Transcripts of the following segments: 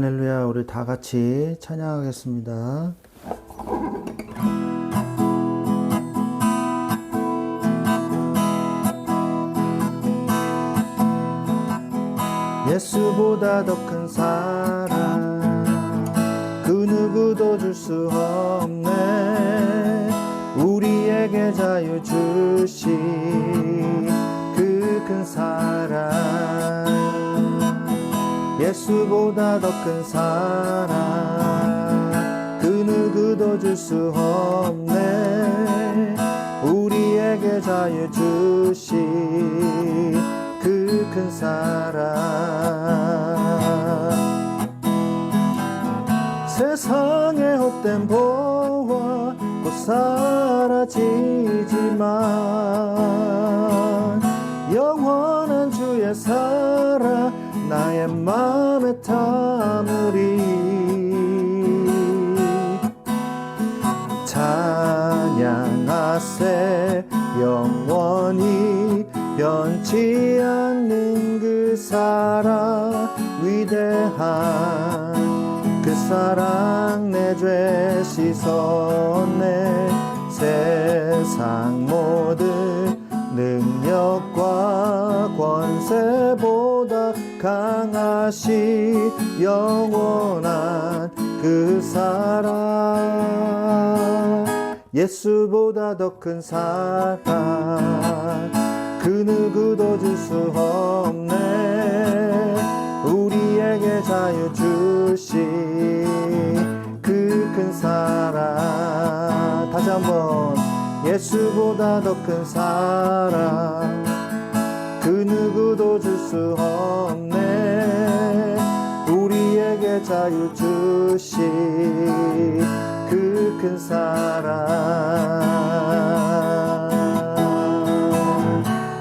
할렐루야. 우리 다 같이 찬양하겠습니다. 예수보다 더 큰 사랑 그 누구도 줄 수 없네. 우리에게 자유 주신 그 큰 사랑, 예수보다 더 큰 사랑 그 누구도 줄 수 없네. 우리에게 자유 주신 그 큰 사랑. 세상의 헛된 보화 곧 사라지지만 영원한 주의 사랑 나의 맘에 담으리. 찬양하세 영원히 변치 않는 그 사랑, 위대한 그 사랑 내 죄 씻었네. 세상 모든 능력과 권세보다 강하신 영원한 그 사랑, 예수보다 더 큰 사랑 그 누구도 줄 수 없네. 우리에게 자유 주신 그 큰 사랑. 다시 한번, 예수보다 더 큰 사랑 그 누구도 줄 수 없네. 우리에게 자유 주신 그 큰 사랑.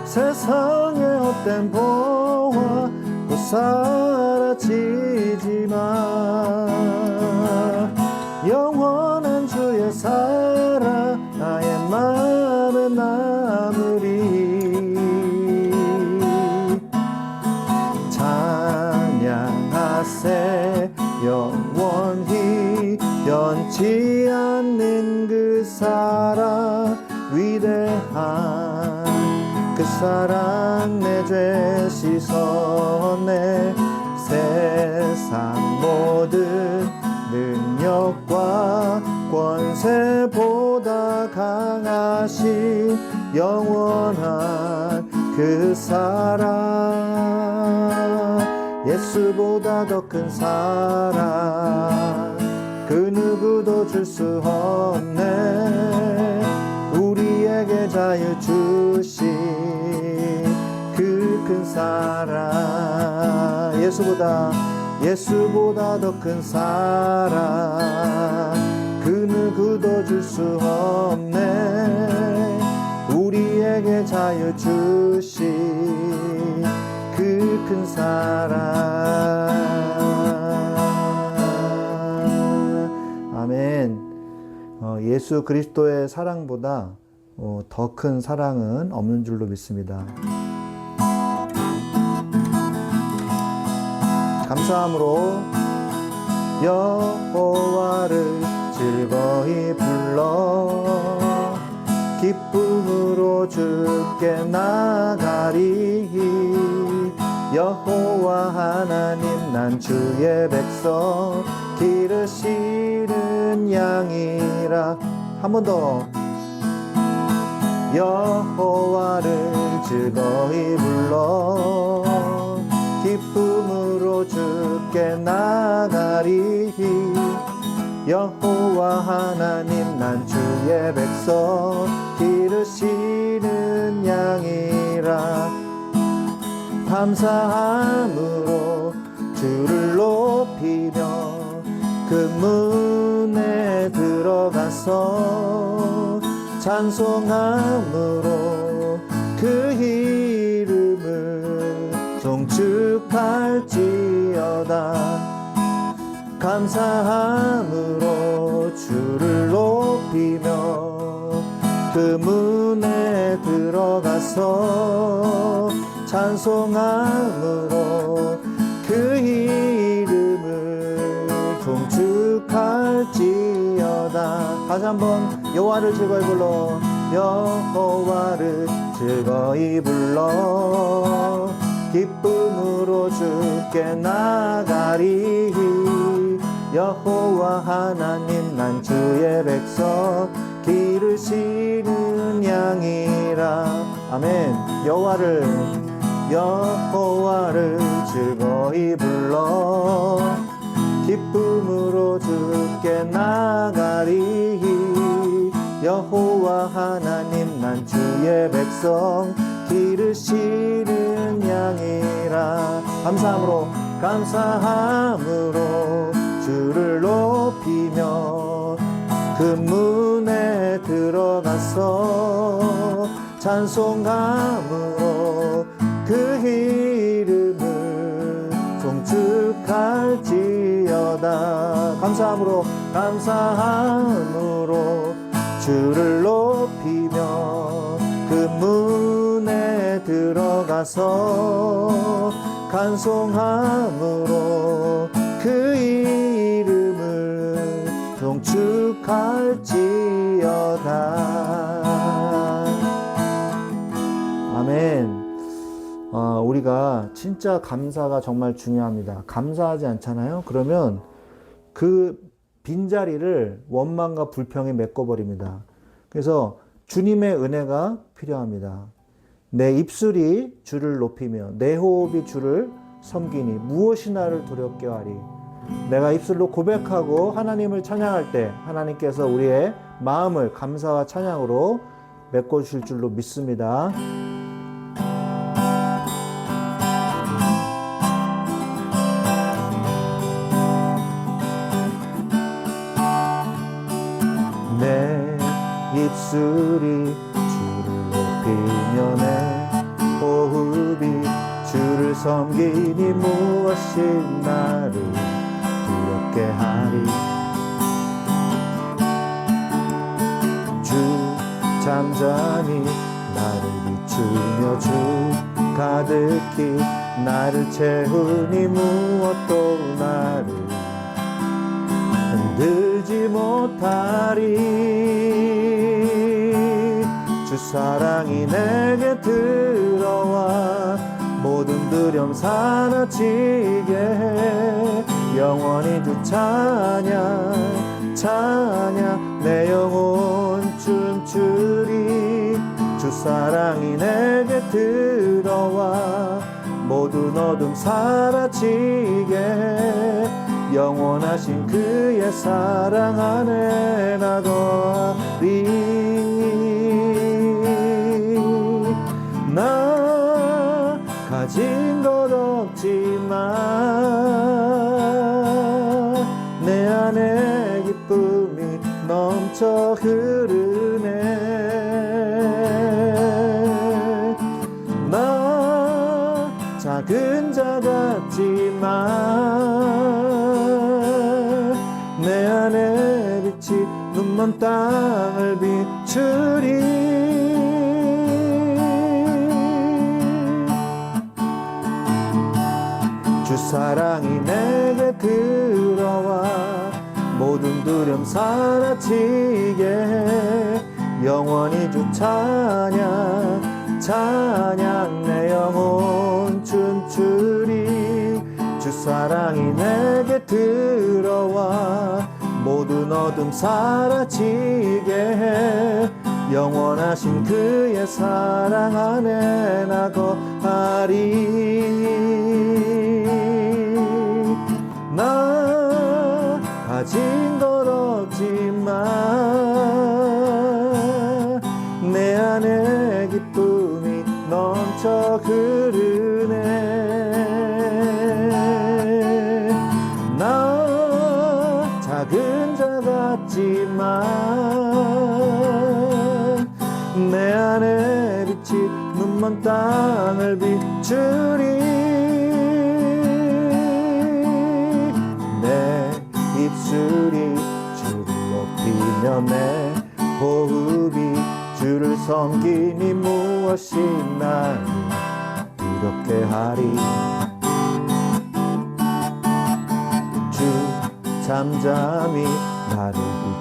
세상의 헛된 보화 곧 사라지지만 영원한 주의 사랑 나의 맘에 남으리. 찬양하세 영원히 변치 않는 그 사랑, 위대한 그 사랑 내 죄 씻었네. 세상 모든 능력과 권세보다 강하신 영원한 그 사랑, 예수보다 더 큰 사랑 그 누구도 줄 수 없네. 우리에게 자유 주신 그 큰 사랑, 예수보다 더 큰 사랑 그 누구도 줄 수 없네. 우리에게 자유 주신 그 큰 사랑. 아멘. 예수 그리스도의 사랑보다 더 큰 사랑은 없는 줄로 믿습니다. 감사함으로 여호와를 즐거이 불러 기쁨으로 주께 나가리. 여호와 하나님 난 주의 백성 기르시는 양이라. 한 번 더. 여호와를 즐거이 불러 기쁨으로 주께 나가리. 여호와 하나님 난 주의 백성 기르시는 양이라. 감사함으로 주를 높이며 그 문에 들어가서 찬송함으로 그 이름을 송축할지어다. 감사함으로 주를 높이며 그 문에 들어가서 찬송함으로 그 이름을 한번 여호와를 즐거이 불러. 여호와를 즐거이 불러. 기쁨으로 주께 나가리. 여호와 하나님 난 주의 백성 기르시는 양이라. 아멘. 여호와를 즐거이 불러. 기쁨으로 주께 나가리. 여호와 하나님 난 주의 백성 기르시는 양이라. 감사함으로 주를 높이며 그 문에 들어가서 찬송함으로 그 이름을 송축할지어다. 감사함으로 주를 높이며 그 문에 들어가서 간송함으로 그 이름을 송축할지어다. 아멘. 우리가 진짜 감사가 정말 중요합니다. 감사하지 않잖아요? 그러면 그 빈자리를 원망과 불평이 메꿔버립니다. 그래서 주님의 은혜가 필요합니다. 내 입술이 주를 높이며 내 호흡이 주를 섬기니 무엇이 나를 두렵게 하리. 내가 입술로 고백하고 하나님을 찬양할 때 하나님께서 우리의 마음을 감사와 찬양으로 메꿔주실 줄로 믿습니다. 내 입술이 주를 높이며 내 호흡이 주를 섬기니 무엇이 나를 두렵게 하리. 주 잠잠히 나를 비추며 주 가득히 나를 채우니 무엇도 나를 흔들지 못하리. 주 사랑이 내게 들어와 모든 두려움 사라지게 해. 영원히 주 찬양 찬양 내 영혼 춤추리. 주 사랑이 내게 들어와 모든 어둠 사라지게 해. 영원하신 그의 사랑 안에 나 거하리. 나 가진 것 없지만 내 안에 기쁨이 넘쳐 흐르네. 나 작은 자 같지만 내 안에 빛이 눈먼 땅을 비추리. 주 사랑이 내게 들어와 모든 두려움 사라지게 해. 영원히 주 찬양 찬양 내 영혼 춤추리. 주 사랑이 내게 들어와 모든 어둠 사라지게 해. 영원하신 그의 사랑 안에 나 거하리. 나 가진 것 없지만 내 안에 기쁨이 넘쳐 흐르네. 나 작은 자 같지만 내 안에 빛이 눈먼 땅을 비추리. 내 입술이 주를 높이며 내 호흡이 주를 섬기니 무엇이 나를 두렵게 하리. 주 잠잠히 나를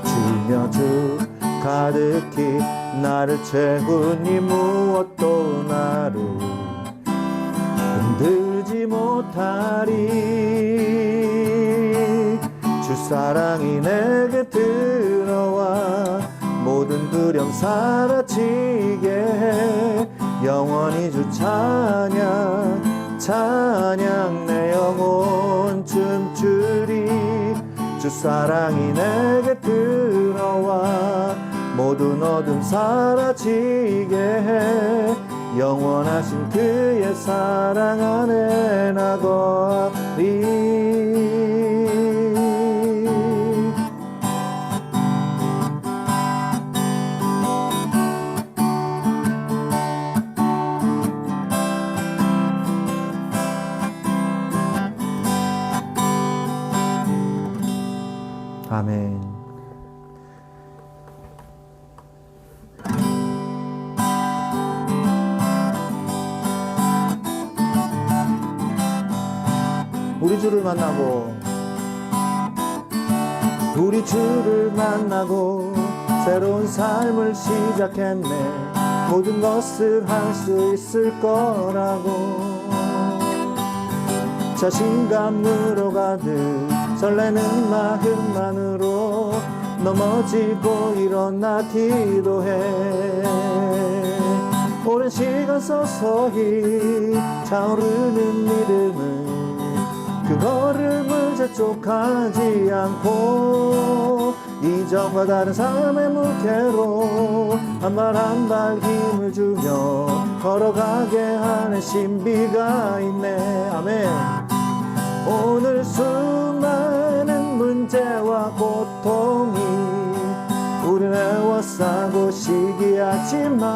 비추며 주 가득히 나를 채우니 무엇도 나를 흔들지 못하리. 주 사랑이 내게 들어와 모든 두려움 사라지게 해. 영원히 주 찬양 찬양 내 영혼 춤추리. 주 사랑이 내게 들어와 모든 어둠 사라지게 해. 영원하신 그의 사랑 안에 나 거하리. 아멘. 우리 주를 만나고 우리 주를 만나고 새로운 삶을 시작했네. 모든 것을 할 수 있을 거라고 자신감으로 가득 설레는 마음만으로 넘어지고 일어나 기도해. 오랜 시간 서서히 차오르는 믿음은 그 걸음을 재촉하지 않고 이전과 다른 삶의 무게로 한 발 한 발 힘을 주며 걸어가게 하는 신비가 있네. 아멘. 오늘 수많은 문제와 고통이 우리를 애워싸고 시기하지만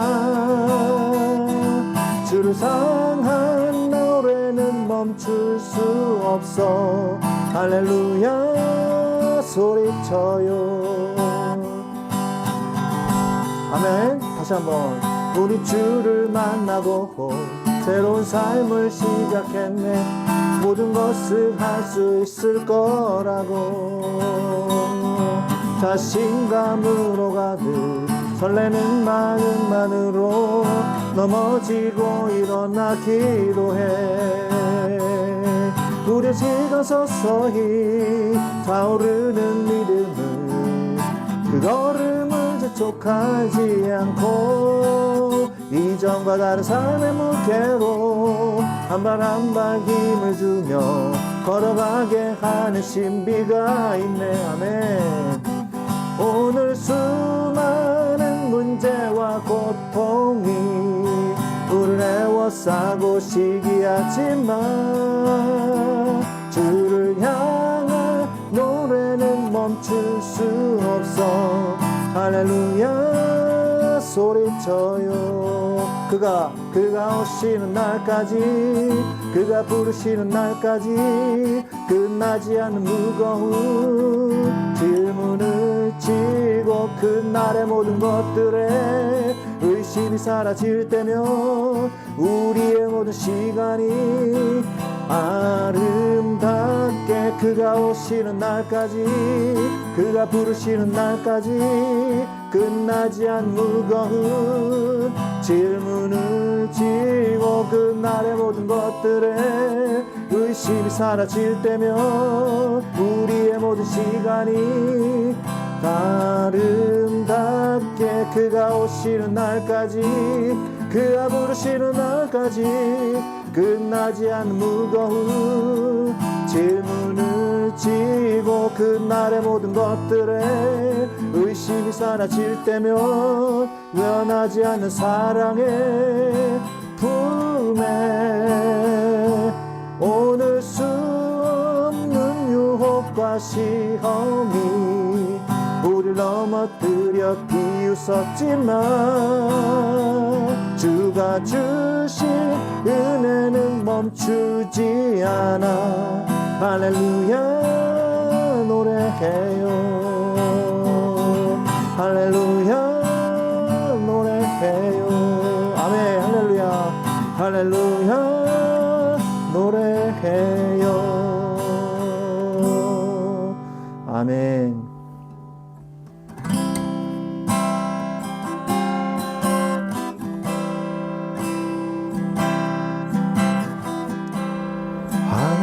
주를 향한 노래는 멈출 수 없어. 할렐루야 소리쳐요. 아멘. 다시 한번. 우리 주를 만나고 새로운 삶을 시작했네. 모든 것을 할 수 있을 거라고 자신감으로 가득 설레는 마음만으로 넘어지고 일어나 기도해. 우리의 시간 서서히 타오르는 믿음은 그 걸음을 재촉하지 않고 이전과 다른 삶의 무게로 한 발 한 발 힘을 주며 걸어가게 하는 신비가 있네. 아멘. 오늘 수많은 문제와 고통이 우리를 애워싸고 시기하지만 주를 향한 노래는 멈출 수 없어. 할렐루야 소리쳐요. 그가 오시는 날까지 그가 부르시는 날까지 끝나지 않는 무거운 질문을 지고 그날의 모든 것들에 의심이 사라질 때면 우리의 모든 시간이 아름답게 그가 오시는 날까지 그가 부르시는 날까지 끝나지 않는 무거운 질문을 지고 그날의 모든 것들에 의심이 사라질 때면 우리의 모든 시간이 아름답게 그가 오시는 날까지 그가 부르시는 날까지 끝나지 않는 무거운 질문을 지고 그날의 모든 것들에 의심이 사라질 때면 변하지 않는 사랑의 품에 오늘 수 없는 유혹과 시험이 우리를 넘어뜨려 비웃었지만 주가 주신 은혜는 멈추지 않아. 할렐루야 노래해요. 할렐루야 노래해요. 아멘. 할렐루야 할렐루야 노래해요. 아멘.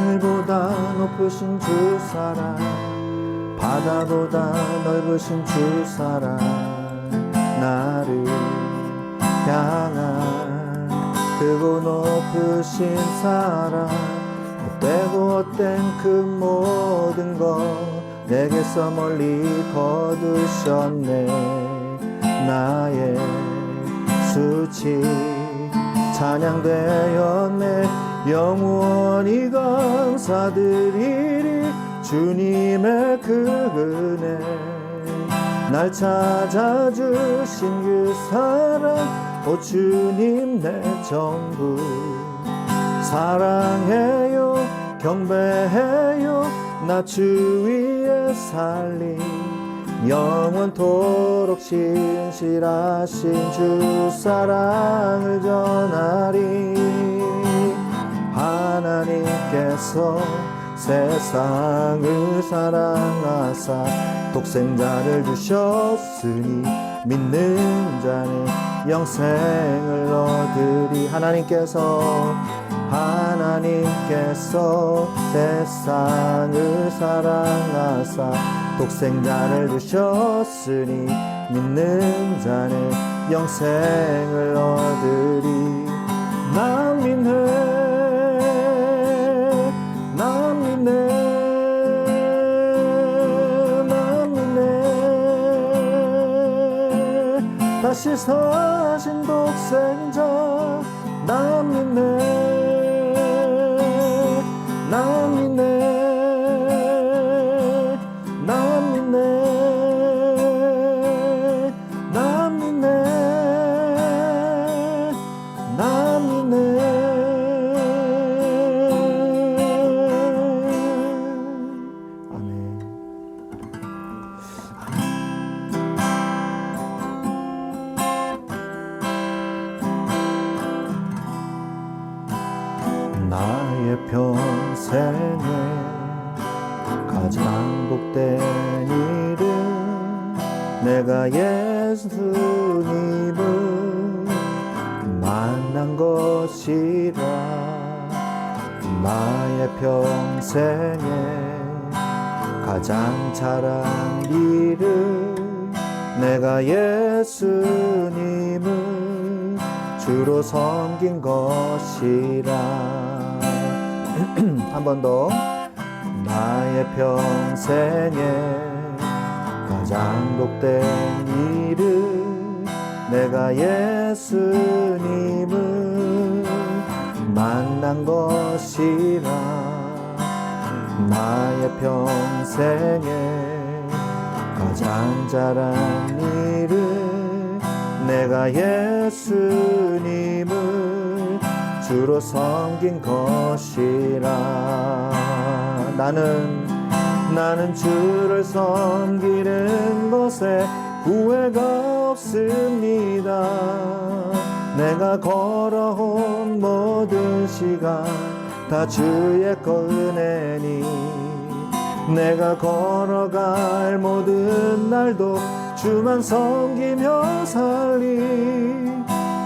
하늘보다 높으신 주 사랑, 바다보다 넓으신 주 사랑, 나를 향한 크고 높으신 사랑, 헛되고 헛된 그 모든 것 내게서 멀리 거두셨네. 나의 수치 찬양되었네. 영원히 감사드리리 주님의 그 은혜, 날 찾아주신 그 사랑, 오 주님 내 전부 사랑해요 경배해요. 나 주 위에 살리 영원토록 신실하신 주 사랑을 전하리. 하나님께서 세상을 사랑하사 독생자를 주셨으니 믿는 자는 영생을 얻으리. 하나님께서 세상을 사랑하사 독생자를 주셨으니 믿는 자는 영생을 얻으리. 난 믿네 다시 사신 독생자, 난 믿네 나의 평생에 가장 복된 일은 내가 예수님을 만난 것이라. 나의 평생에 가장 잘한 일은 내가 예수님을 주로 섬긴 것이라. 한 번 더. 나의 평생에 가장 복된 일은 내가 예수님을 만난 것이라. 나의 평생에 가장 잘한 일은 내가 예수님을 주로 섬긴 것이라. 나는 주를 섬기는 것에 후회가 없습니다. 내가 걸어온 모든 시간 다 주의 은혜니, 내가 걸어갈 모든 날도 주만 섬기며 살리.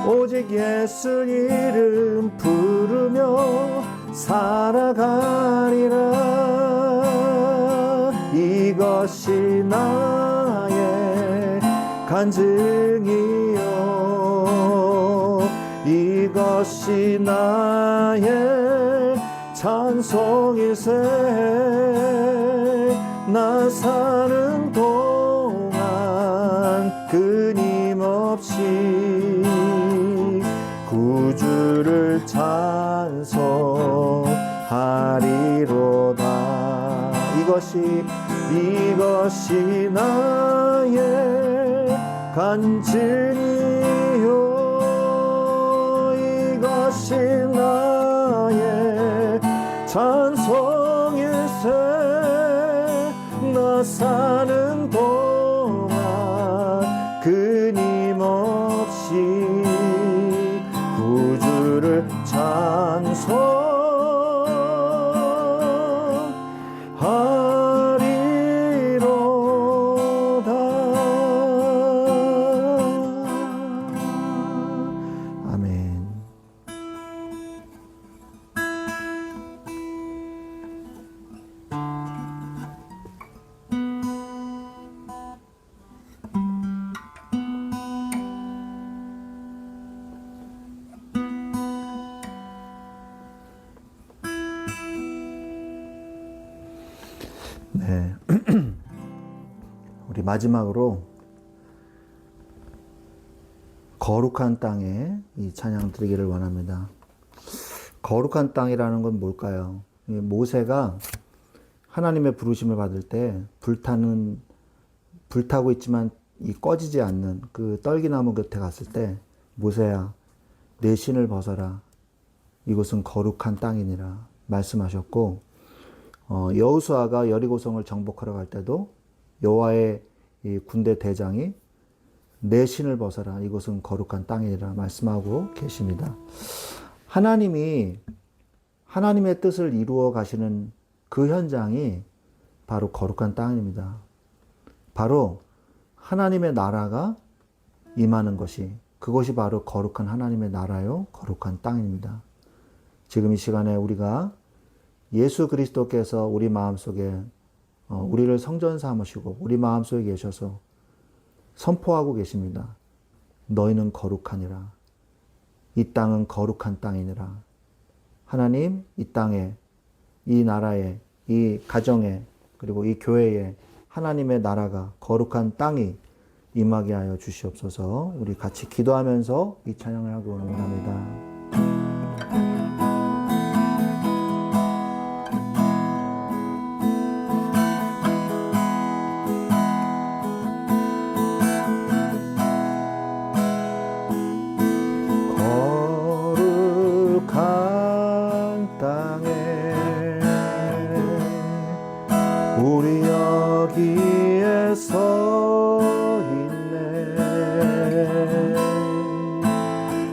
오직 예수 이름 부르며 살아가리라. 이것이 나의 간증이요, 이것이 나의 찬송일세. 나 사는 동안 끊임없이 구주를 찬송하리로다. 이것이 나의 간증이요, 이것이 나의 찬송일세. 나 사는 동안 끊임없이 구주를 찬송하리로다. 아멘. 네. 우리 마지막으로 거룩한 땅에 이 찬양 드리기를 원합니다. 거룩한 땅이라는 건 뭘까요? 모세가 하나님의 부르심을 받을 때 불타고 있지만 이 꺼지지 않는 그 떨기나무 곁에 갔을 때 모세야 내 신을 벗어라 이곳은 거룩한 땅이니라 말씀하셨고 여호수아가 여리고성을 정복하러 갈 때도 여호와의 이 군대 대장이 내 신을 벗어라 이곳은 거룩한 땅이니라 말씀하고 계십니다. 하나님이 하나님의 뜻을 이루어 가시는 그 현장이 바로 거룩한 땅입니다. 바로 하나님의 나라가 임하는 것이 그것이 바로 거룩한 하나님의 나라요 거룩한 땅입니다. 지금 이 시간에 우리가 예수 그리스도께서 우리 마음속에 우리를 성전 삼으시고 우리 마음속에 계셔서 선포하고 계십니다. 너희는 거룩하니라. 이 땅은 거룩한 땅이니라. 하나님 이 땅에 이 나라에 이 가정에 그리고 이 교회에 하나님의 나라가 거룩한 땅이 임하게 하여 주시옵소서. 우리 같이 기도하면서 이 찬양을 하기 원합니다. 거룩한 땅에 우리 여기에 서 있네.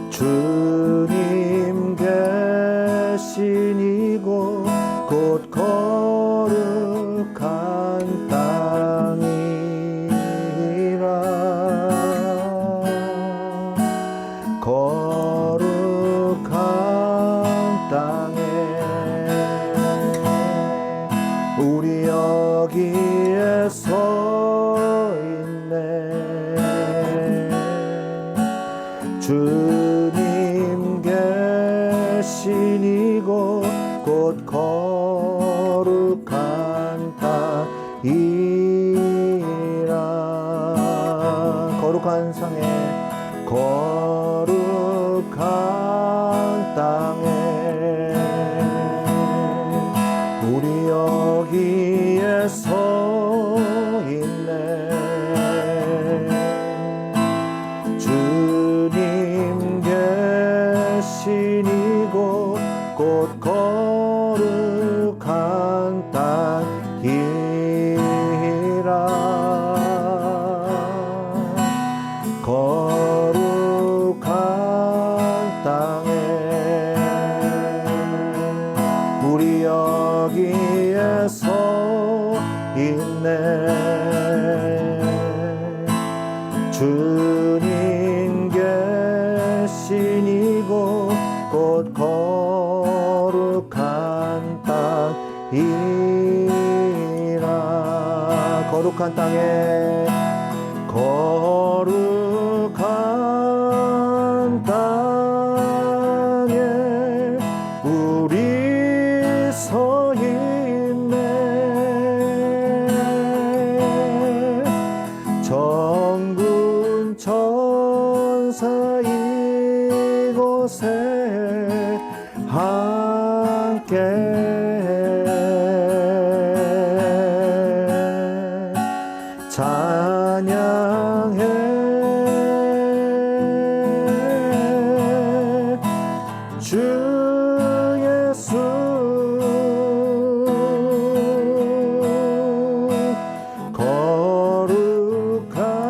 주님 계신 이곳 곧 거룩한 땅이라. 거룩한 땅에 우리 여기에 서 있네. 주님 계신 이곳 곧 거룩한 땅이라. 거룩한 상에 거룩한 땅에 우리 여기에 서 있네. 주님 계신 이곳 곧 거룩한 땅이라. 거룩한 땅에 우리 여기에 서 있네. 주님 계신 이곳 곧 거룩한 땅이라. 거룩한 땅에 거룩한 땅에 우리 서 있네. 정군 천사 이곳에 함께 찬양해 주 예수.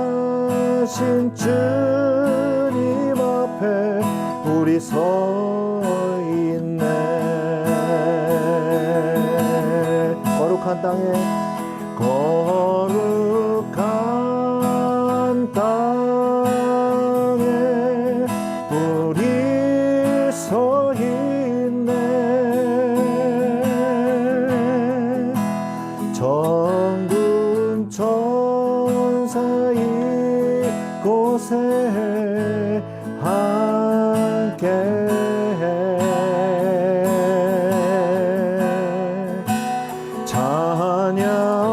거룩하신 주님 앞에 우리 서 있네. 거룩한 땅에 거룩한 땅에 우리 서 있네. 정군 천사 이곳에 함께 찬양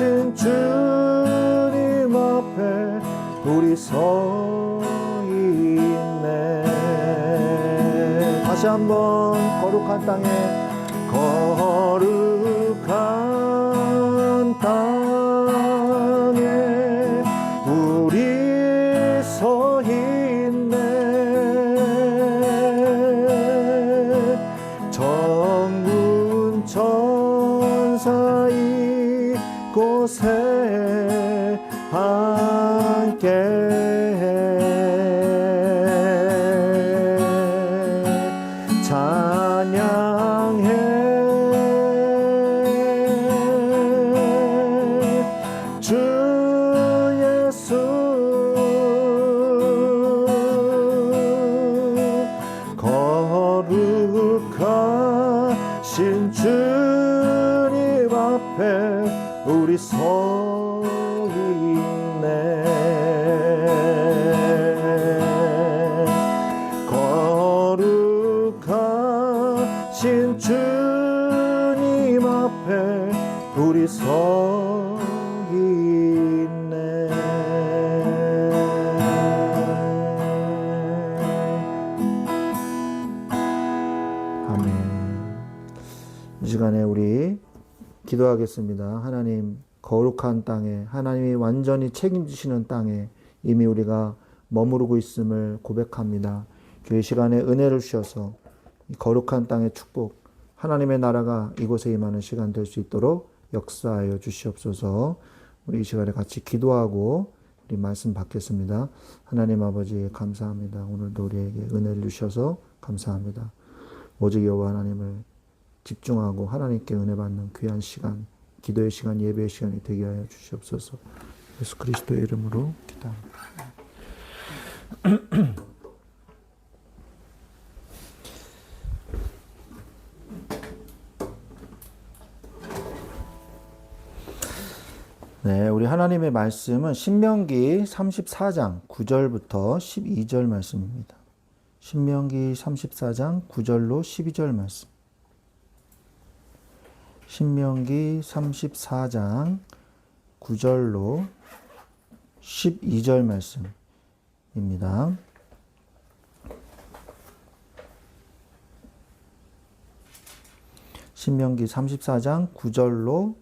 거룩하신 주님 앞에 우리 서 있네. 다시 한번 거룩한 땅에 거룩한 땅에 우리 서 있네. 정군 천사 이곳에 함께 주 예수 거룩하신 주님 앞에 우리 서 있네. 거룩하신 주님 앞에 우리 서 있네. 아멘. 이 시간에 우리 기도하겠습니다. 하나님, 거룩한 땅에, 하나님이 완전히 책임지시는 땅에 이미 우리가 머무르고 있음을 고백합니다. 이 시간에 은혜를 주셔서 이 거룩한 땅의 축복, 하나님의 나라가 이곳에 임하는 시간 될 수 있도록 역사하여 주시옵소서. 우리 이 시간에 같이 기도하고 우리 말씀 받겠습니다. 하나님 아버지 감사합니다. 오늘도 우리에게 은혜를 주셔서 감사합니다. 오직 여호와 하나님을 집중하고 하나님께 은혜 받는 귀한 시간, 기도의 시간, 예배의 시간이 되게 하여 주시옵소서. 예수 그리스도의 이름으로 기도합니다. 네, 우리 하나님의 말씀은 신명기 34장 9절부터 12절 말씀입니다. 신명기 34장 9절로 12절 말씀. 신명기 34장 9절로 12절 말씀입니다. 신명기 34장 9절로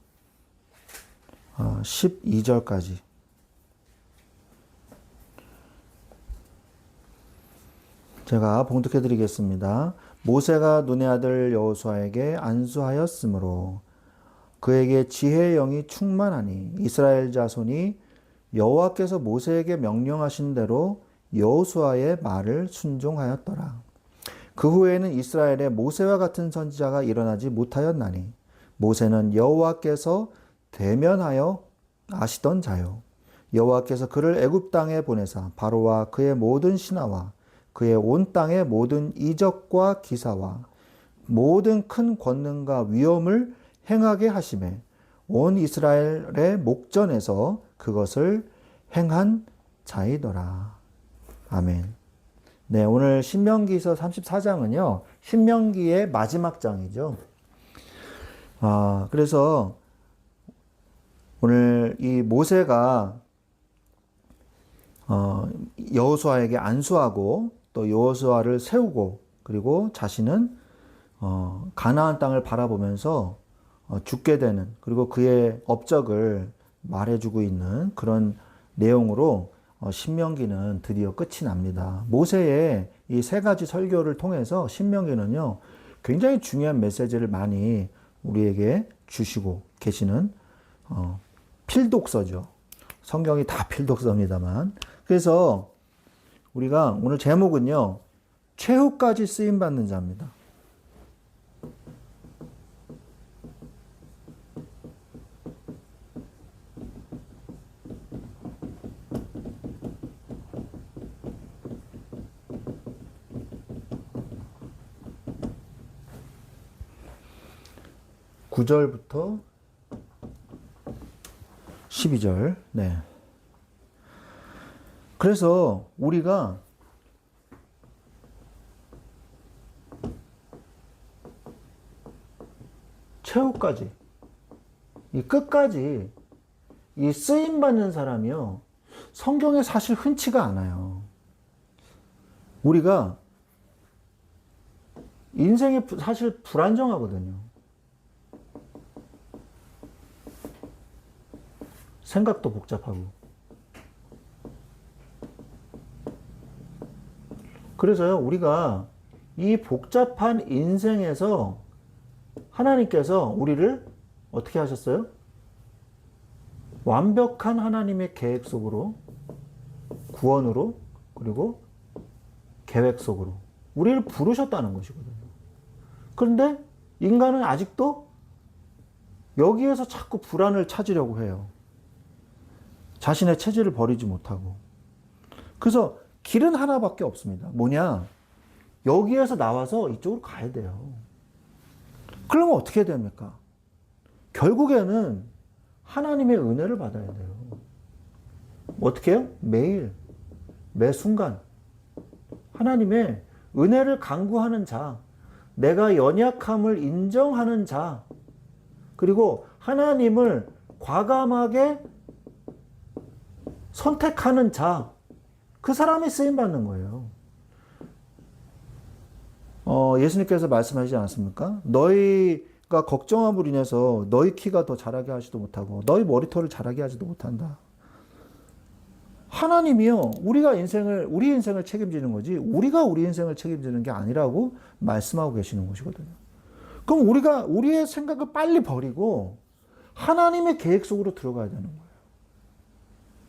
12절까지. 제가 봉독해 드리겠습니다. 모세가 눈의 아들 여호수아에게 안수하였으므로 그에게 지혜의 영이 충만하니 이스라엘 자손이 여호와께서 모세에게 명령하신 대로 여호수아의 말을 순종하였더라. 그 후에는 이스라엘에 모세와 같은 선지자가 일어나지 못하였나니 모세는 여호와께서 대면하여 아시던 자요. 여호와께서 그를 애굽 땅에 보내사 바로와 그의 모든 신하와 그의 온 땅의 모든 이적과 기사와 모든 큰 권능과 위엄을 행하게 하시매 온 이스라엘의 목전에서 그것을 행한 자이더라. 아멘. 네, 오늘 신명기서 34장은요. 신명기의 마지막 장이죠. 그래서 오늘 이 모세가 여호수아에게 안수하고 또 여호수아를 세우고 그리고 자신은 가나안 땅을 바라보면서 죽게 되는 그리고 그의 업적을 말해주고 있는 그런 내용으로 신명기는 드디어 끝이 납니다. 모세의 이 세 가지 설교를 통해서 신명기는요 굉장히 중요한 메시지를 많이 우리에게 주시고 계시는 필독서죠. 성경이 다 필독서입니다만. 그래서 우리가 오늘 제목은요 최후까지 쓰임받는 자입니다. (9절부터) 12절. 네. 그래서 우리가 최후까지, 이 끝까지 이 쓰임받는 사람이요. 성경에 사실 흔치가 않아요. 우리가 인생이 사실 불안정하거든요. 생각도 복잡하고. 그래서요, 우리가 이 복잡한 인생에서 하나님께서 우리를 어떻게 하셨어요? 완벽한 하나님의 계획 속으로, 구원으로, 그리고 계획 속으로 우리를 부르셨다는 것이거든요. 그런데 인간은 아직도 여기에서 자꾸 불안을 찾으려고 해요. 자신의 체질을 버리지 못하고. 그래서 길은 하나밖에 없습니다. 뭐냐? 여기에서 나와서 이쪽으로 가야 돼요. 그러면 어떻게 됩니까? 결국에는 하나님의 은혜를 받아야 돼요. 어떻게 해요? 매일, 매 순간. 하나님의 은혜를 간구하는 자, 내가 연약함을 인정하는 자, 그리고 하나님을 과감하게 선택하는 자, 그 사람이 쓰임받는 거예요. 예수님께서 말씀하시지 않았습니까? 너희가 걱정함으로 인해서 너희 키가 더 자라게 하지도 못하고 너희 머리털을 자라게 하지도 못한다. 하나님이요, 우리 인생을 책임지는 거지, 우리가 우리 인생을 책임지는 게 아니라고 말씀하고 계시는 것이거든요. 그럼 우리가 우리의 생각을 빨리 버리고 하나님의 계획 속으로 들어가야 되는 거예요.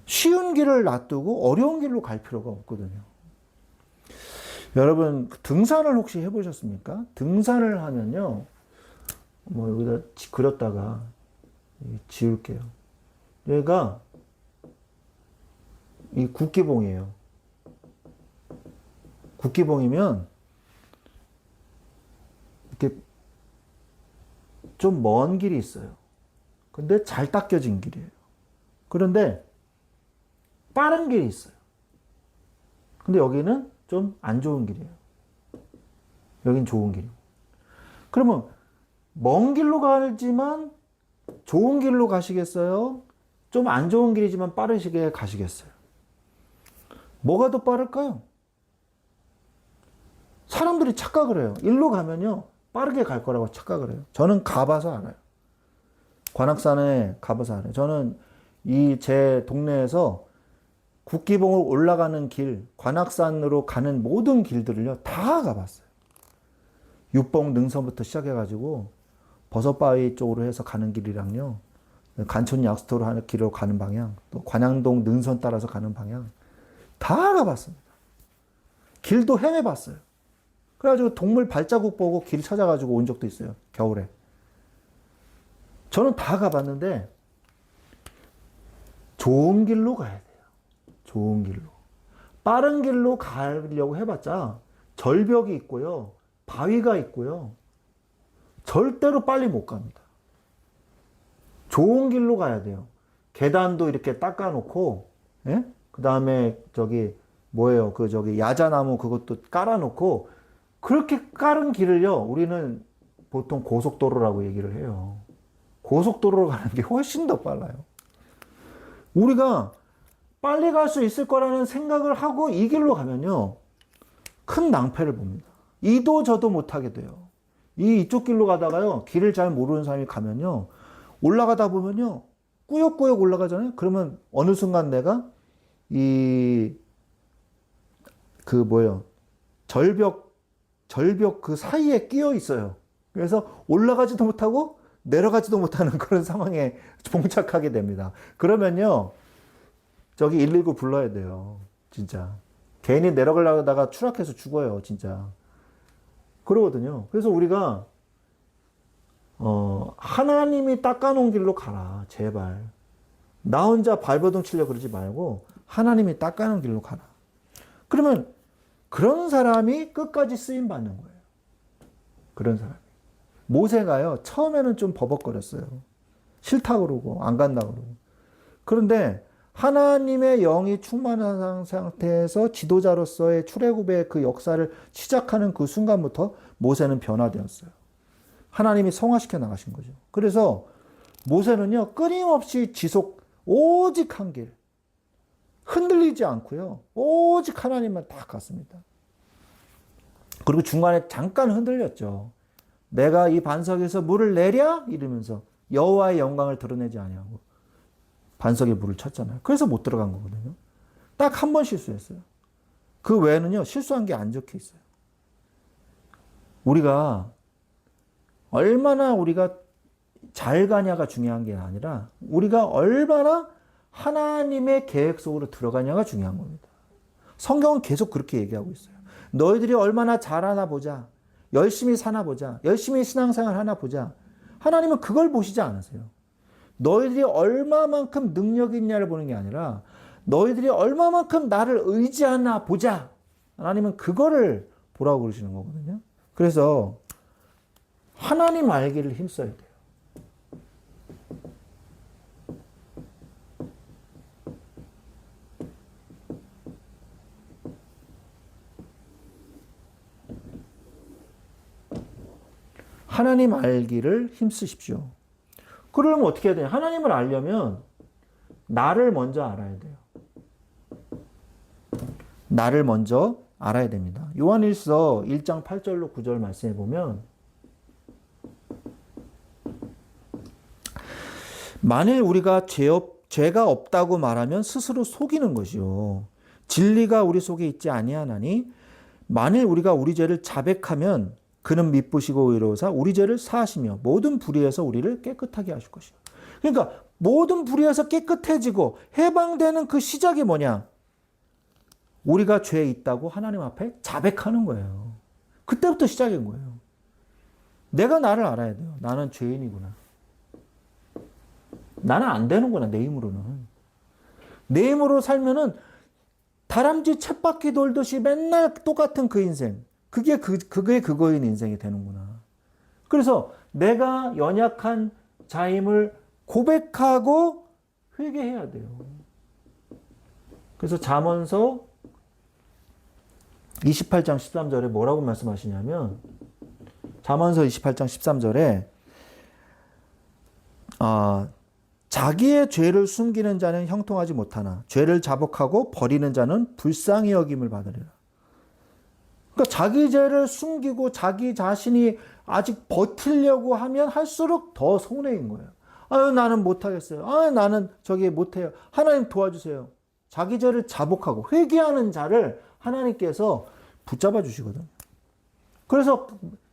쉬운 길을 놔두고 어려운 길로 갈 필요가 없거든요. 여러분, 등산을 혹시 해보셨습니까? 등산을 하면요, 여기다 그렸다가 지울게요. 여기가 이 국기봉이에요. 국기봉이면 이렇게 좀 먼 길이 있어요. 근데 잘 닦여진 길이에요. 그런데 빠른 길이 있어요. 근데 여기는 좀 안 좋은 길이에요. 여긴 좋은 길이고. 그러면 먼 길로 가지만 좋은 길로 가시겠어요? 좀 안 좋은 길이지만 빠르시게 가시겠어요? 뭐가 더 빠를까요? 사람들이 착각을 해요. 일로 가면요, 빠르게 갈 거라고 착각을 해요. 저는 가봐서 알아요. 관악산에 가봐서 알아요. 저는 제 동네에서 국기봉을 올라가는 길, 관악산으로 가는 모든 길들을요, 다 가봤어요. 육봉 능선부터 시작해가지고 버섯바위 쪽으로 해서 가는 길이랑요, 간촌 약수터로 하는 길로 가는 방향, 또 관양동 능선 따라서 가는 방향, 다 가봤습니다. 길도 헤매봤어요. 그래가지고 동물 발자국 보고 길 찾아가지고 온 적도 있어요. 겨울에. 저는 다 가봤는데 좋은 길로 가야 돼요. 좋은 길로. 빠른 길로 가려고 해봤자 절벽이 있고요, 바위가 있고요, 절대로 빨리 못 갑니다. 좋은 길로 가야 돼요. 계단도 이렇게 닦아놓고, 예? 그 다음에 야자나무 그것도 깔아놓고, 그렇게 깔은 길을요, 우리는 보통 고속도로라고 얘기를 해요. 고속도로로 가는 게 훨씬 더 빨라요. 우리가 빨리 갈 수 있을 거라는 생각을 하고 이 길로 가면요, 큰 낭패를 봅니다. 이도 저도 못하게 돼요. 이쪽 길로 가다가요, 길을 잘 모르는 사람이 가면요, 올라가다 보면요, 꾸역꾸역 올라가잖아요. 그러면 어느 순간 내가 절벽 그 사이에 끼어 있어요. 그래서 올라가지도 못하고 내려가지도 못하는 그런 상황에 봉착하게 됩니다. 그러면요, 저기 119 불러야 돼요. 진짜. 괜히 내려가려다가 추락해서 죽어요. 진짜. 그러거든요. 그래서 우리가 하나님이 닦아놓은 길로 가라. 제발. 나 혼자 발버둥 치려고 그러지 말고 하나님이 닦아놓은 길로 가라. 그러면 그런 사람이 끝까지 쓰임 받는 거예요. 그런 사람이. 모세가요, 처음에는 좀 버벅거렸어요. 싫다고 그러고 안 간다고 그러고. 그런데 하나님의 영이 충만한 상태에서 지도자로서의 출애굽의 그 역사를 시작하는 그 순간부터 모세는 변화되었어요. 하나님이 성화시켜 나가신 거죠. 그래서 모세는요, 끊임없이 오직 한 길. 흔들리지 않고요. 오직 하나님만 딱 갔습니다. 그리고 중간에 잠깐 흔들렸죠. 내가 이 반석에서 물을 내랴? 이러면서 여호와의 영광을 드러내지 아니하고 반석에 물을 쳤잖아요. 그래서 못 들어간 거거든요. 딱 한 번 실수했어요. 그 외에는요, 실수한 게 안 적혀 있어요. 얼마나 우리가 잘 가냐가 중요한 게 아니라 우리가 얼마나 하나님의 계획 속으로 들어가냐가 중요한 겁니다. 성경은 계속 그렇게 얘기하고 있어요. 너희들이 얼마나 잘하나 보자. 열심히 사나 보자. 열심히 신앙생활 하나 보자. 하나님은 그걸 보시지 않으세요. 너희들이 얼마만큼 능력이 있냐를 보는 게 아니라 너희들이 얼마만큼 나를 의지하나 보자. 하나님은 그거를 보라고 그러시는 거거든요. 그래서 하나님 알기를 힘써야 돼요. 하나님 알기를 힘쓰십시오. 그러면 어떻게 해야 돼요? 하나님을 알려면 나를 먼저 알아야 돼요. 나를 먼저 알아야 됩니다. 요한일서 1장 8절로 9절 말씀해 보면 만일 우리가 죄가 없다고 말하면 스스로 속이는 것이요. 진리가 우리 속에 있지 아니하나니 만일 우리가 우리 죄를 자백하면 그는 미쁘시고 의로우사 우리 죄를 사하시며 모든 불의에서 우리를 깨끗하게 하실 것이요. 그러니까 모든 불의에서 깨끗해지고 해방되는 그 시작이 뭐냐? 우리가 죄에 있다고 하나님 앞에 자백하는 거예요. 그때부터 시작인 거예요. 내가 나를 알아야 돼요. 나는 죄인이구나. 나는 안 되는구나, 내 힘으로는. 내 힘으로 살면은 다람쥐 쳇바퀴 돌듯이 맨날 똑같은 그 인생. 그게 그거인 인생이 되는구나. 그래서 내가 연약한 자임을 고백하고 회개해야 돼요. 그래서 잠언서 28장 13절에 뭐라고 말씀하시냐면 잠언서 28장 13절에 자기의 죄를 숨기는 자는 형통하지 못하나 죄를 자복하고 버리는 자는 불쌍히 여김을 받으리라. 그러니까 자기 죄를 숨기고 자기 자신이 아직 버티려고 하면 할수록 더 손해인 거예요. 아유, 나는 못하겠어요. 아유, 나는 저기 못해요. 하나님 도와주세요. 자기 죄를 자복하고 회개하는 자를 하나님께서 붙잡아 주시거든요. 그래서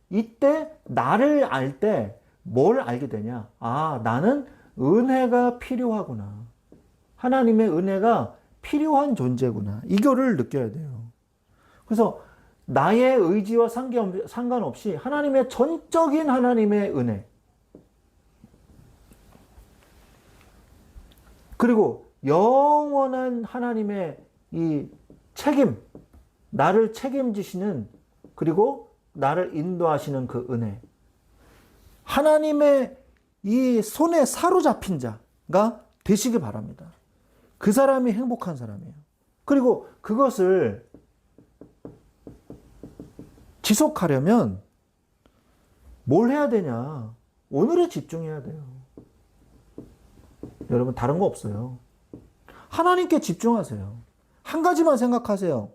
이때 나를 알 때 뭘 알게 되냐? 아, 나는 은혜가 필요하구나. 하나님의 은혜가 필요한 존재구나. 이거를 느껴야 돼요. 그래서 나의 의지와 상관없이 하나님의 전적인 하나님의 은혜. 그리고 영원한 하나님의 이 책임, 나를 책임지시는 그리고 나를 인도하시는 그 은혜. 하나님의 이 손에 사로잡힌 자가 되시기 바랍니다. 그 사람이 행복한 사람이에요. 그리고 그것을 지속하려면 뭘 해야 되냐? 오늘에 집중해야 돼요. 여러분, 다른 거 없어요. 하나님께 집중하세요. 한 가지만 생각하세요.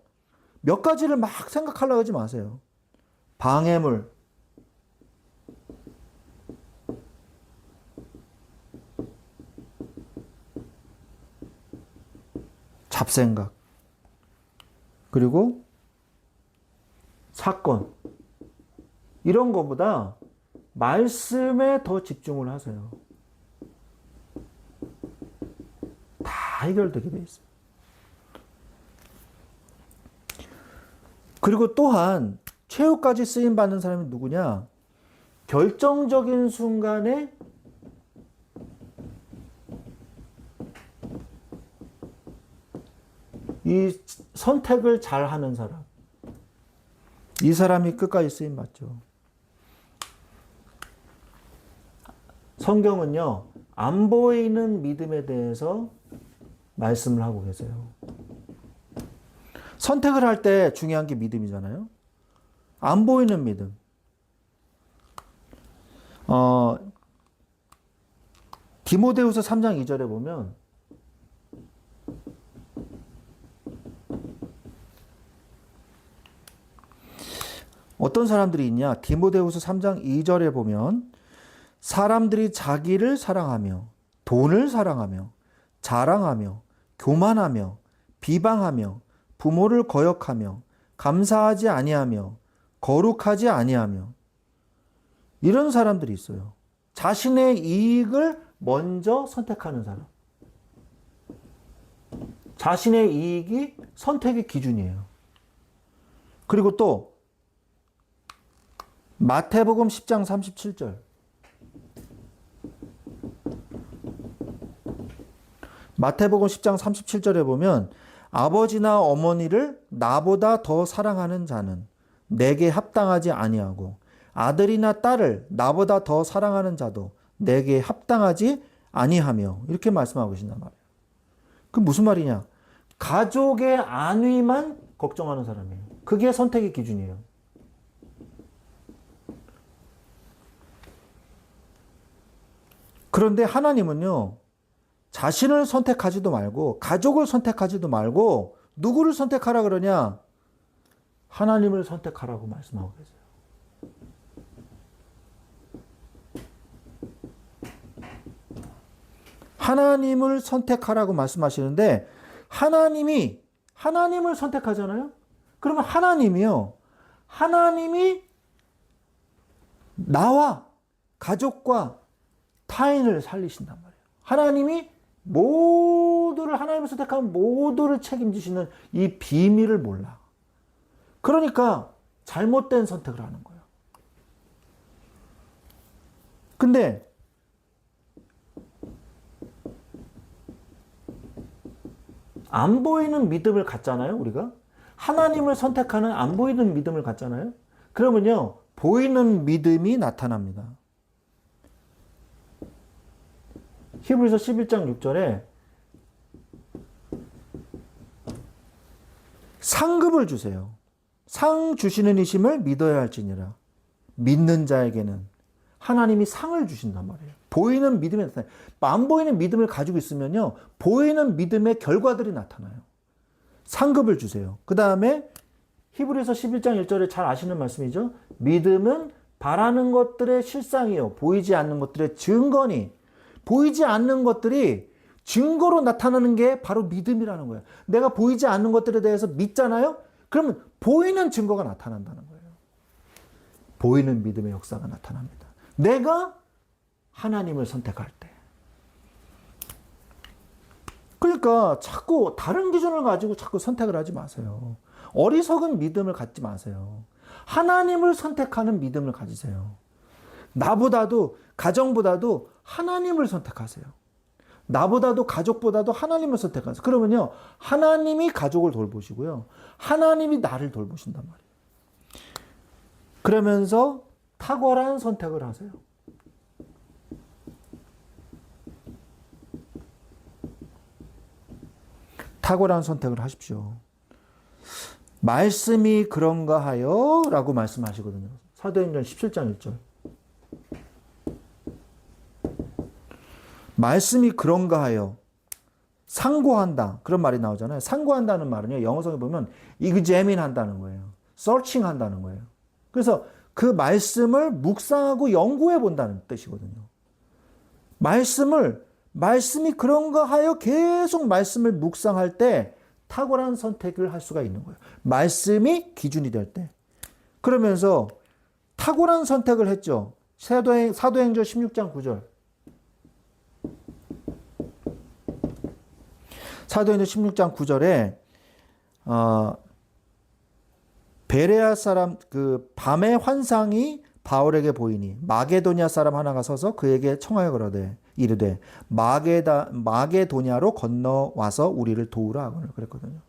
몇 가지를 막 생각하려고 하지 마세요. 방해물, 잡생각, 그리고 사건, 이런 거보다 말씀에 더 집중을 하세요. 다 해결되게 돼 있어요. 그리고 또한 최후까지 쓰임 받는 사람이 누구냐? 결정적인 순간에 이 선택을 잘 하는 사람. 이 사람이 끝까지 쓰임 받죠. 성경은요, 안 보이는 믿음에 대해서 말씀을 하고 계세요. 선택을 할 때 중요한 게 믿음이잖아요. 안 보이는 믿음. 디모데후서 3장 2절에 보면 어떤 사람들이 있냐? 디모데후서 3장 2절에 보면 사람들이 자기를 사랑하며 돈을 사랑하며 자랑하며 교만하며 비방하며 부모를 거역하며 감사하지 아니하며 거룩하지 아니하며 이런 사람들이 있어요. 자신의 이익을 먼저 선택하는 사람. 자신의 이익이 선택의 기준이에요. 그리고 또 마태복음 10장 37절. 마태복음 10장 37절에 보면 아버지나 어머니를 나보다 더 사랑하는 자는 내게 합당하지 아니하고 아들이나 딸을 나보다 더 사랑하는 자도 내게 합당하지 아니하며 이렇게 말씀하고 계신단 말이에요. 그 무슨 말이냐? 가족의 안위만 걱정하는 사람이에요. 그게 선택의 기준이에요. 그런데 하나님은요, 자신을 선택하지도 말고 가족을 선택하지도 말고 누구를 선택하라 그러냐? 하나님을 선택하라고 말씀하고 계세요. 하나님을 선택하라고 말씀하시는데 하나님을 선택하잖아요. 그러면 하나님이 나와 가족과 타인을 살리신단 말이에요. 하나님이 하나님을 선택하면 모두를 책임지시는 이 비밀을 몰라. 그러니까 잘못된 선택을 하는 거예요. 근데 안 보이는 믿음을 갖잖아요, 우리가. 하나님을 선택하는 안 보이는 믿음을 갖잖아요. 그러면요, 보이는 믿음이 나타납니다. 히브리서 11장 6절에 상급을 주세요. 상 주시는 이심을 믿어야 할지니라. 믿는 자에게는 하나님이 상을 주신단 말이에요. 보이는 믿음이 나타나요. 안 보이는 믿음을 가지고 있으면요, 보이는 믿음의 결과들이 나타나요. 상급을 주세요. 그 다음에 히브리서 11장 1절에 잘 아시는 말씀이죠. 믿음은 바라는 것들의 실상이요, 보이지 않는 것들의 증거니. 보이지 않는 것들이 증거로 나타나는 게 바로 믿음이라는 거예요. 내가 보이지 않는 것들에 대해서 믿잖아요? 그러면 보이는 증거가 나타난다는 거예요. 보이는 믿음의 역사가 나타납니다. 내가 하나님을 선택할 때. 그러니까 자꾸 다른 기준을 가지고 자꾸 선택을 하지 마세요. 어리석은 믿음을 갖지 마세요. 하나님을 선택하는 믿음을 가지세요. 나보다도, 가정보다도 하나님을 선택하세요. 나보다도, 가족보다도 하나님을 선택하세요. 그러면요, 하나님이 가족을 돌보시고요, 하나님이 나를 돌보신단 말이에요. 그러면서 탁월한 선택을 하세요. 탁월한 선택을 하십시오. 말씀이 그런가 하여 라고 말씀하시거든요. 사도행전 17장 1절. 말씀이 그런가 하여 상고한다. 그런 말이 나오잖아요. 상고한다는 말은요, 영어성에 보면 examine 한다는 거예요. searching 한다는 거예요. 그래서 그 말씀을 묵상하고 연구해 본다는 뜻이거든요. 말씀이 그런가 하여 계속 말씀을 묵상할 때 탁월한 선택을 할 수가 있는 거예요. 말씀이 기준이 될 때. 그러면서 탁월한 선택을 했죠. 사도행전 16장 9절. 사도행전 16장 9절에 베레아 사람 그 밤의 환상이 바울에게 보이니 마게도냐 사람 하나가 서서 그에게 청하여 그러되 이르되 마게도냐로 건너와서 우리를 도우라 그랬거든요.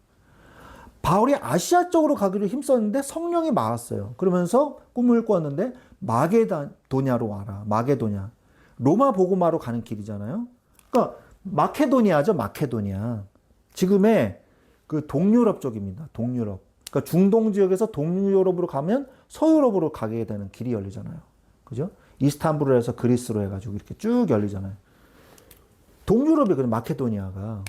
바울이 아시아 쪽으로 가기로 힘썼는데 성령이 막았어요. 그러면서 꿈을 꿨는데 마게도냐로 와라. 마게도냐. 로마 복음화로 가는 길이잖아요. 그러니까 마케도니아죠. 마케도니아. 지금의 그 동유럽 쪽입니다. 동유럽. 그러니까 중동 지역에서 동유럽으로 가면 서유럽으로 가게 되는 길이 열리잖아요. 그죠? 이스탄불을 해서 그리스로 해가지고 이렇게 쭉 열리잖아요. 동유럽이 그런 마케도니아가.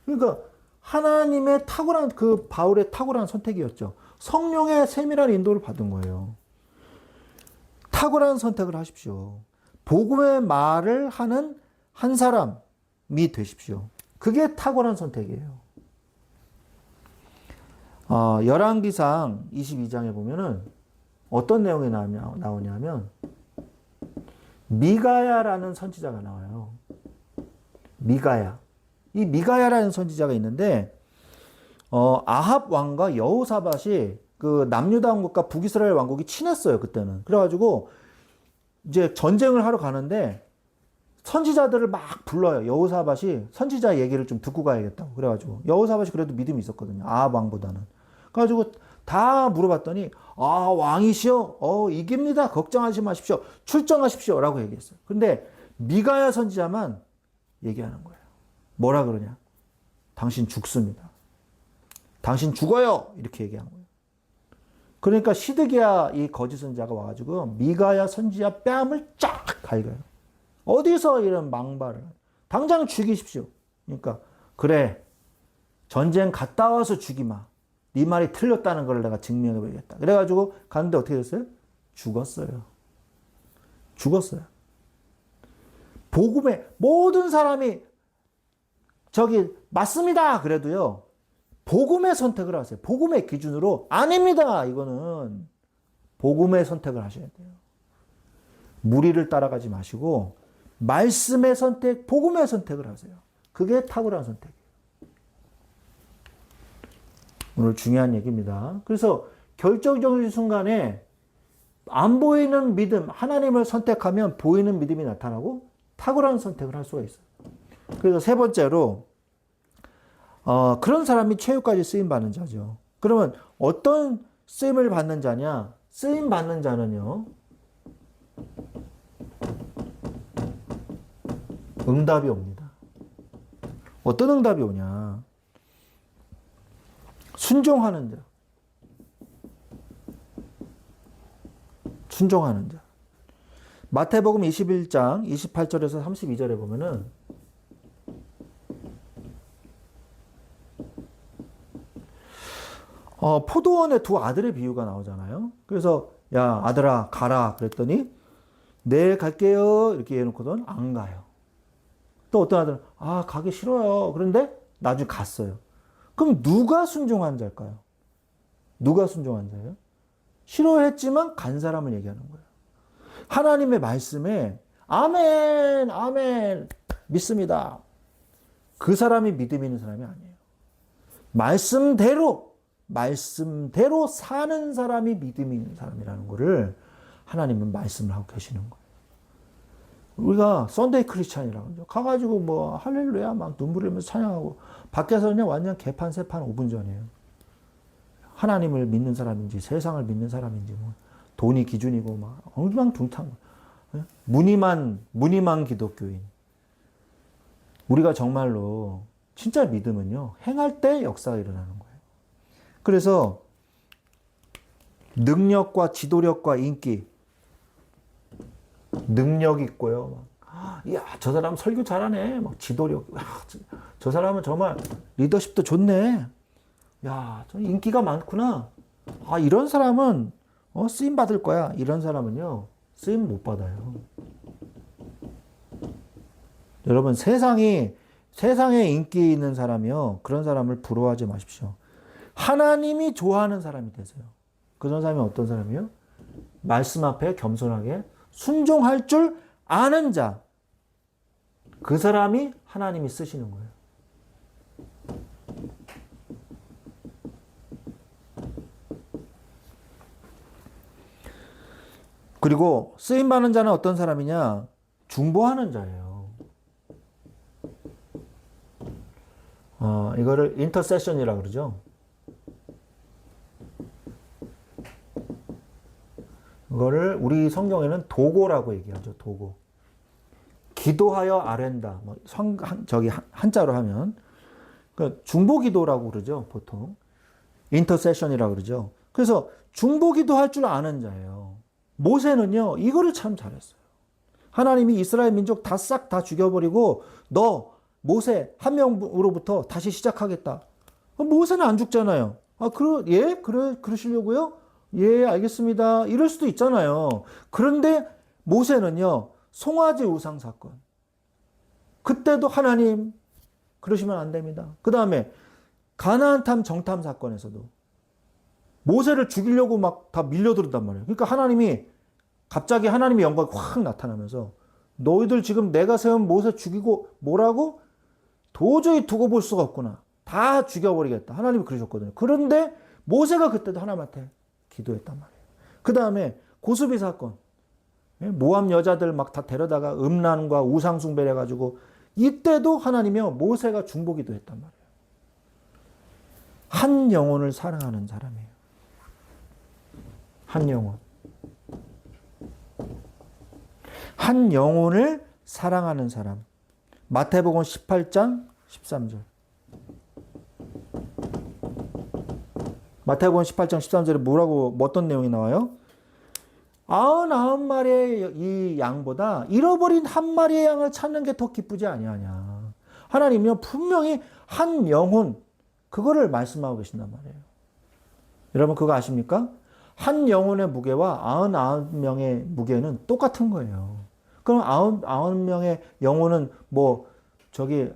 그러니까 하나님의 탁월한, 그 바울의 탁월한 선택이었죠. 성령의 세밀한 인도를 받은 거예요. 탁월한 선택을 하십시오. 복음의 말을 하는 한 사람이 되십시오. 그게 탁월한 선택이에요. 열왕기상 22장에 보면은 어떤 내용이 나오냐면 미가야라는 선지자가 나와요. 미가야. 이 미가야라는 선지자가 있는데 아합 왕과 여호사밧이 그 남유다 왕국과 북이스라엘 왕국이 친했어요, 그때는. 그래가지고 이제 전쟁을 하러 가는데 선지자들을 막 불러요. 여호사밧이 선지자 얘기를 좀 듣고 가야겠다고. 그래가지고 여호사밧이 그래도 믿음이 있었거든요. 아합 왕보다는. 그래가지고 다 물어봤더니 왕이시여, 이깁니다. 걱정하지 마십시오. 출정하십시오. 라고 얘기했어요. 근데 미가야 선지자만 얘기하는 거예요. 뭐라 그러냐? 당신 죽습니다. 당신 죽어요. 이렇게 얘기한 거예요. 그러니까 시드기야 이 거짓 선지자가 와가지고 미가야 선지자 뺨을 쫙 갈겨요. 어디서 이런 망발을. 당장 죽이십시오. 그러니까 그래. 전쟁 갔다 와서 죽이마. 네 말이 틀렸다는 걸 내가 증명해 보이겠다. 그래가지고 갔는데 어떻게 됐어요? 죽었어요. 죽었어요. 복음에 모든 사람이 맞습니다. 그래도요. 복음의 선택을 하세요. 복음의 기준으로 아닙니다. 이거는 복음의 선택을 하셔야 돼요. 무리를 따라가지 마시고 말씀의 선택, 복음의 선택을 하세요. 그게 탁월한 선택이에요. 오늘 중요한 얘기입니다. 그래서 결정적인 순간에 안 보이는 믿음, 하나님을 선택하면 보이는 믿음이 나타나고 탁월한 선택을 할 수가 있어요. 그래서 세 번째로 그런 사람이 최후까지 쓰임받는 자죠. 그러면 어떤 쓰임을 받는 자냐? 쓰임받는 자는요. 응답이 옵니다. 어떤 응답이 오냐? 순종하는 자. 순종하는 자. 마태복음 21장 28절에서 32절에 보면은 포도원의 두 아들의 비유가 나오잖아요. 그래서 야 아들아 가라 그랬더니 네 갈게요 이렇게 해놓고는 안 가요. 또 어떤 아들은 가기 싫어요. 그런데 나중에 갔어요. 그럼 누가 순종한 자일까요? 누가 순종한 자예요? 싫어했지만 간 사람을 얘기하는 거예요. 하나님의 말씀에 아멘 아멘 믿습니다. 그 사람이 믿음 있는 사람이 아니에요. 말씀대로 사는 사람이 믿음이 있는 사람이라는 것을 하나님은 말씀을 하고 계시는 거예요. 우리가 썬데이 크리스찬이라고 하죠. 가가지고 뭐 할렐루야 막 눈물 흘리면서 찬양하고 밖에서는 완전 개판 세판 5분 전이에요. 하나님을 믿는 사람인지 세상을 믿는 사람인지 뭐 돈이 기준이고 막 엉망둥탕 무늬만 기독교인. 우리가 정말로 진짜 믿음은요 행할 때 역사가 일어나는 거예요. 그래서 능력과 지도력과 인기 능력 있고요. 이야, 저 사람 설교 잘하네. 막 지도력. 저 사람은 정말 리더십도 좋네. 야, 저 인기가 많구나. 이런 사람은 쓰임 받을 거야. 이런 사람은요, 쓰임 못 받아요. 여러분, 세상에 인기 있는 사람이요, 그런 사람을 부러워하지 마십시오. 하나님이 좋아하는 사람이 되세요. 그런 사람이 어떤 사람이요? 말씀 앞에 겸손하게 순종할 줄 아는 자. 그 사람이 하나님이 쓰시는 거예요. 그리고 쓰임받는 자는 어떤 사람이냐? 중보하는 자예요. 이거를 인터세션이라고 그러죠. 이거를 우리 성경에는 도고라고 얘기하죠. 도고. 기도하여 아랜다. 한자로 하면 중보 기도라고 그러죠. 보통 인터세션이라고 그러죠. 그래서 중보 기도할 줄 아는 자예요. 모세는요 이거를 참 잘했어요. 하나님이 이스라엘 민족 싹 다 죽여버리고 너 모세 한 명으로부터 다시 시작하겠다. 모세는 안 죽잖아요. 그러시려고요? 예, 알겠습니다. 이럴 수도 있잖아요. 그런데 모세는요, 송아지 우상 사건. 그때도 하나님, 그러시면 안 됩니다. 그 다음에 가나안 탐 정탐 사건에서도 모세를 죽이려고 막 다 밀려들었단 말이에요. 그러니까 하나님이 갑자기 하나님의 영광이 확 나타나면서 너희들 지금 내가 세운 모세 죽이고 뭐라고? 도저히 두고 볼 수가 없구나. 다 죽여버리겠다. 하나님이 그러셨거든요. 그런데 모세가 그때도 하나님한테 기도했단 말이에요. 그 다음에 고스비 사건. 모함 여자들 막 다 데려다가 음란과 우상숭배를 해가지고 이때도 하나님이요 모세가 중보기도 했단 말이에요. 한 영혼을 사랑하는 사람이에요. 한 영혼. 한 영혼을 사랑하는 사람. 마태복음 18장 13절. 마태복음 18장 13절에 뭐라고 어떤 내용이 나와요? 99마리의 이 양보다 잃어버린 한 마리의 양을 찾는 게 더 기쁘지 아니하냐. 하나님이요 분명히 한 영혼 그거를 말씀하고 계신단 말이에요. 여러분 그거 아십니까? 한 영혼의 무게와 99명의 무게는 똑같은 거예요. 그럼 99명의 영혼은 뭐 저기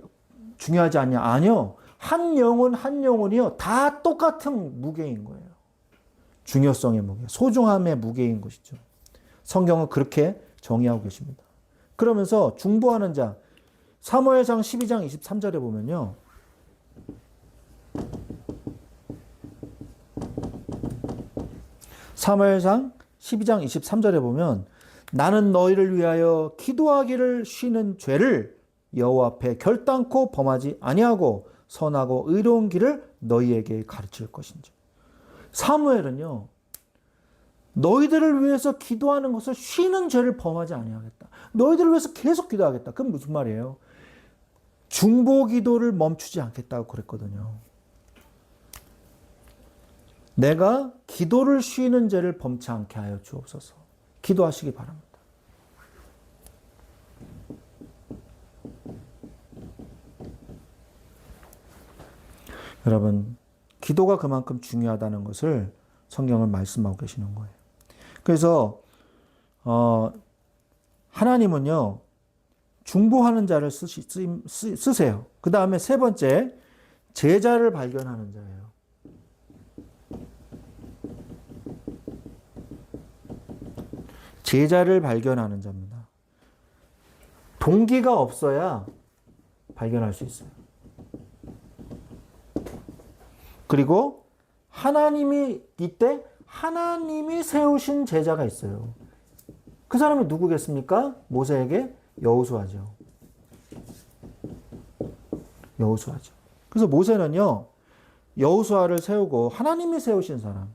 중요하지 않냐? 아니요. 한 영혼 한 영혼이요 다 똑같은 무게인 거예요. 중요성의 무게, 소중함의 무게인 것이죠. 성경은 그렇게 정의하고 계십니다. 그러면서 중보하는 자 사무엘상 12장 23절에 보면요. 사무엘상 12장 23절에 보면 나는 너희를 위하여 기도하기를 쉬는 죄를 여호와 앞에 결단코 범하지 아니하고 선하고 의로운 길을 너희에게 가르칠 것인지. 사무엘은요. 너희들을 위해서 기도하는 것을 쉬는 죄를 범하지 아니하겠다. 너희들을 위해서 계속 기도하겠다. 그건 무슨 말이에요? 중보 기도를 멈추지 않겠다고 그랬거든요. 내가 기도를 쉬는 죄를 범치 않게 하여 주옵소서. 기도하시기 바랍니다. 여러분, 기도가 그만큼 중요하다는 것을 성경은 말씀하고 계시는 거예요. 그래서 하나님은요 중보하는 자를 쓰세요. 그 다음에 세 번째 제자를 발견하는 자예요. 제자를 발견하는 자입니다. 동기가 없어야 발견할 수 있어요. 그리고 하나님이 이때 하나님이 세우신 제자가 있어요. 그 사람이 누구겠습니까? 모세에게 여호수아죠. 여호수아죠. 그래서 모세는요. 여호수아를 세우고 하나님이 세우신 사람.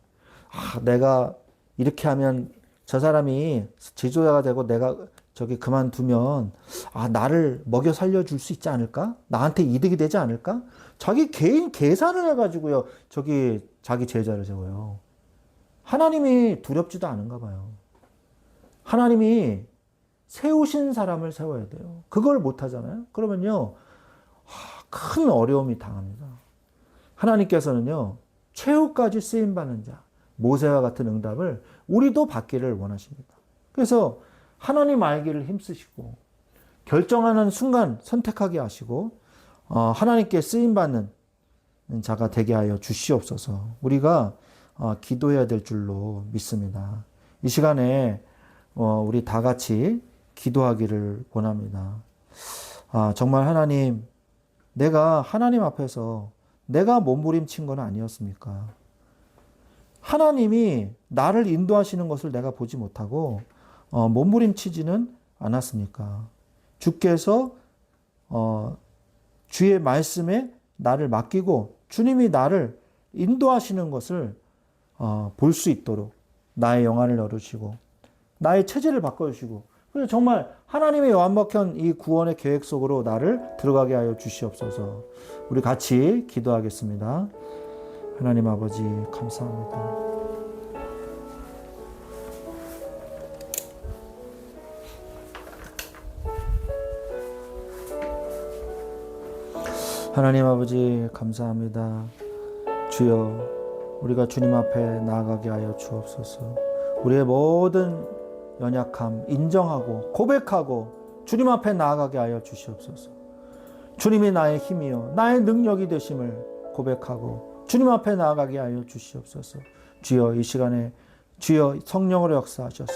내가 이렇게 하면 저 사람이 지도자가 되고 내가 저기 그만두면 나를 먹여 살려줄 수 있지 않을까? 나한테 이득이 되지 않을까? 자기 개인 계산을 해가지고요. 자기 제자를 세워요. 하나님이 두렵지도 않은가 봐요. 하나님이 세우신 사람을 세워야 돼요. 그걸 못 하잖아요. 그러면요. 큰 어려움이 당합니다. 하나님께서는요. 최후까지 쓰임받는 자, 모세와 같은 응답을 우리도 받기를 원하십니다. 그래서 하나님 알기를 힘쓰시고 결정하는 순간 선택하게 하시고 하나님께 쓰임받는 자가 되게 하여 주시옵소서. 우리가 기도해야 될 줄로 믿습니다. 이 시간에 우리 다 같이 기도하기를 원합니다. 정말 하나님, 내가 하나님 앞에서 내가 몸부림친 건 아니었습니까? 하나님이 나를 인도하시는 것을 내가 보지 못하고 몸부림치지는 않았습니까? 주께서 주의 말씀에 나를 맡기고 주님이 나를 인도하시는 것을 볼 수 있도록 나의 영안을 열으시고 나의 체질을 바꿔주시고 그래서 정말 하나님의 완벽한 이 구원의 계획 속으로 나를 들어가게 하여 주시옵소서. 우리 같이 기도하겠습니다. 하나님 아버지 감사합니다. 하나님 아버지 감사합니다. 주여 우리가 주님 앞에 나아가게 하여 주옵소서. 우리의 모든 연약함 인정하고 고백하고 주님 앞에 나아가게 하여 주시옵소서. 주님이 나의 힘이요 나의 능력이 되심을 고백하고 주님 앞에 나아가게 하여 주시옵소서. 주여 이 시간에 주여 성령으로 역사하셔서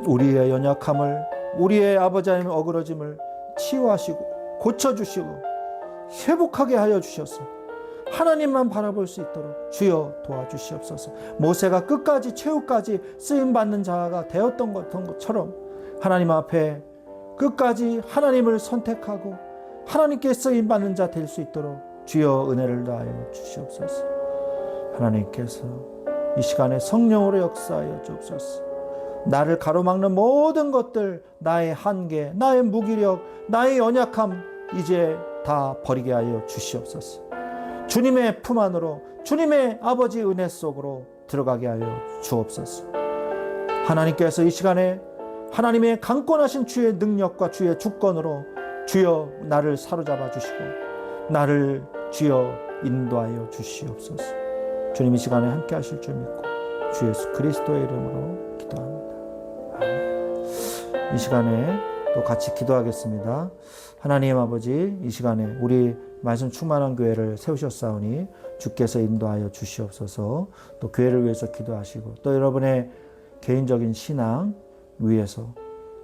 우리의 연약함을 우리의 아버지 하나님의 어그러짐을 치유하시고 고쳐주시고 회복하게 하여 주셔서 하나님만 바라볼 수 있도록 주여 도와주시옵소서. 모세가 끝까지 최후까지 쓰임받는 자가 되었던 것처럼 하나님 앞에 끝까지 하나님을 선택하고 하나님께 쓰임받는 자 될 수 있도록 주여 은혜를 다하여 주시옵소서. 하나님께서 이 시간에 성령으로 역사하여 주옵소서. 나를 가로막는 모든 것들, 나의 한계, 나의 무기력, 나의 연약함 이제 다 버리게 하여 주시옵소서. 주님의 품 안으로 주님의 아버지 은혜 속으로 들어가게 하여 주옵소서. 하나님께서 이 시간에 하나님의 강권하신 주의 능력과 주의 주권으로 주여 나를 사로잡아 주시고 나를 주여 인도하여 주시옵소서. 주님 이 시간에 함께 하실 줄 믿고 주 예수 그리스도의 이름으로 기도합니다. 이 시간에 또 같이 기도하겠습니다. 하나님 아버지 이 시간에 우리 말씀 충만한 교회를 세우셨사오니 주께서 인도하여 주시옵소서. 또 교회를 위해서 기도하시고 또 여러분의 개인적인 신앙 위해서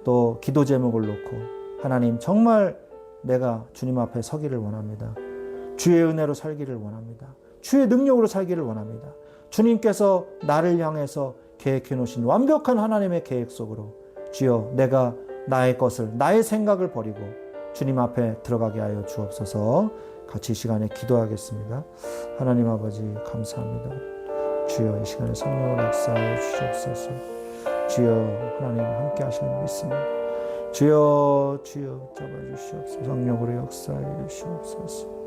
또 기도 제목을 놓고 하나님 정말 내가 주님 앞에 서기를 원합니다. 주의 은혜로 살기를 원합니다. 주의 능력으로 살기를 원합니다. 주님께서 나를 향해서 계획해 놓으신 완벽한 하나님의 계획 속으로 주여 내가 나의 것을 나의 생각을 버리고 주님 앞에 들어가게 하여 주옵소서. 같이 이 시간에 기도하겠습니다. 하나님 아버지 감사합니다. 주여 이 시간에 성령으로 역사하여 주시옵소서. 주여 하나님 함께 하시는 믿습니다. 주여 잡아주시옵소서. 성령으로 역사하여 주시옵소서.